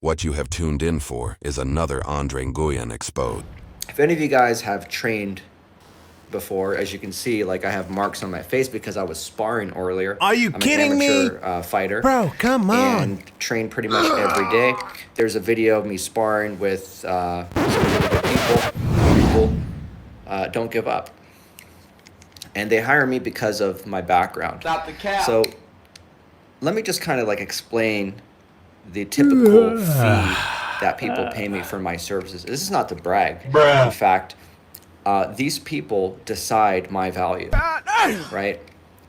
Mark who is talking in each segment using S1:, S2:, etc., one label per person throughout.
S1: What you have tuned in for is another Andre Nguyen exposed.
S2: If any of you guys have trained before, as you can see, like I have marks on my face because I was sparring earlier.
S3: Are you kidding me?
S2: I'm an amateur fighter.
S3: Bro, come on.
S2: And train pretty much every day. There's a video of me sparring with some really good people. Don't give up. And they hire me because of my background.
S4: Stop the cap.
S2: So let me just kind of like explain the typical fee that people pay me for my services. This is not to brag. In fact, these people decide my value, right?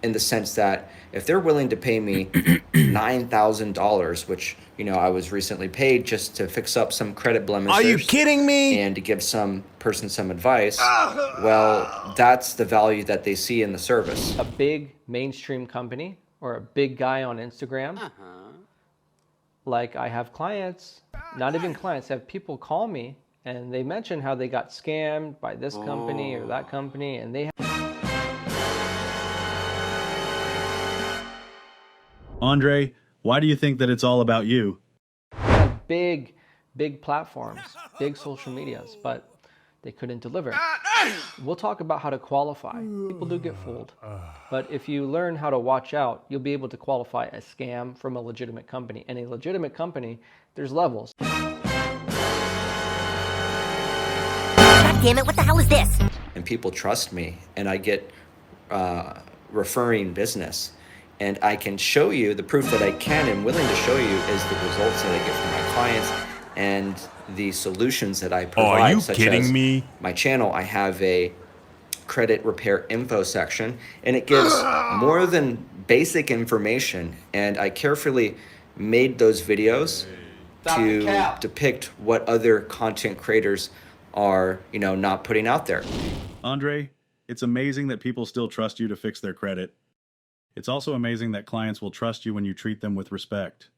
S2: In the sense that if they're willing to pay me $9,000, which, you know, I was recently paid just to fix up some credit blemishes.
S3: Are you kidding me?
S2: And to give some person some advice, well, that's the value that they see in the service.
S5: A big mainstream company or a big guy on Instagram, like I have clients, not even clients, have people call me and they mention how they got scammed by this company or that company, and they
S6: Andre, why do you think that it's all about you?
S5: have big platforms, big social medias, but they couldn't deliver. We'll talk about how to qualify. People do get fooled. But if you learn how to watch out, you'll be able to qualify a scam from a legitimate company. And a legitimate company, there's levels.
S7: God damn it, what the hell is this?
S2: And people trust me, and I get referring business. And I can show you the proof that I can and willing to show you is the results that I get from my clients and the solutions that I provide.
S3: Are you
S2: such
S3: kidding
S2: as
S3: me?
S2: My channel, I have a credit repair info section, and it gives more than basic information. And I carefully made those videos to depict what other content creators are, you know, not putting out there.
S6: Andre, it's amazing that people still trust you to fix their credit. It's also amazing that clients will trust you when you treat them with respect.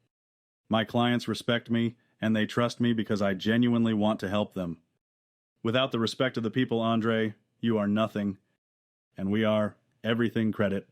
S6: My clients respect me, and they trust me because I genuinely want to help them. Without the respect of the people, Andre, you are nothing, and we are everything credit.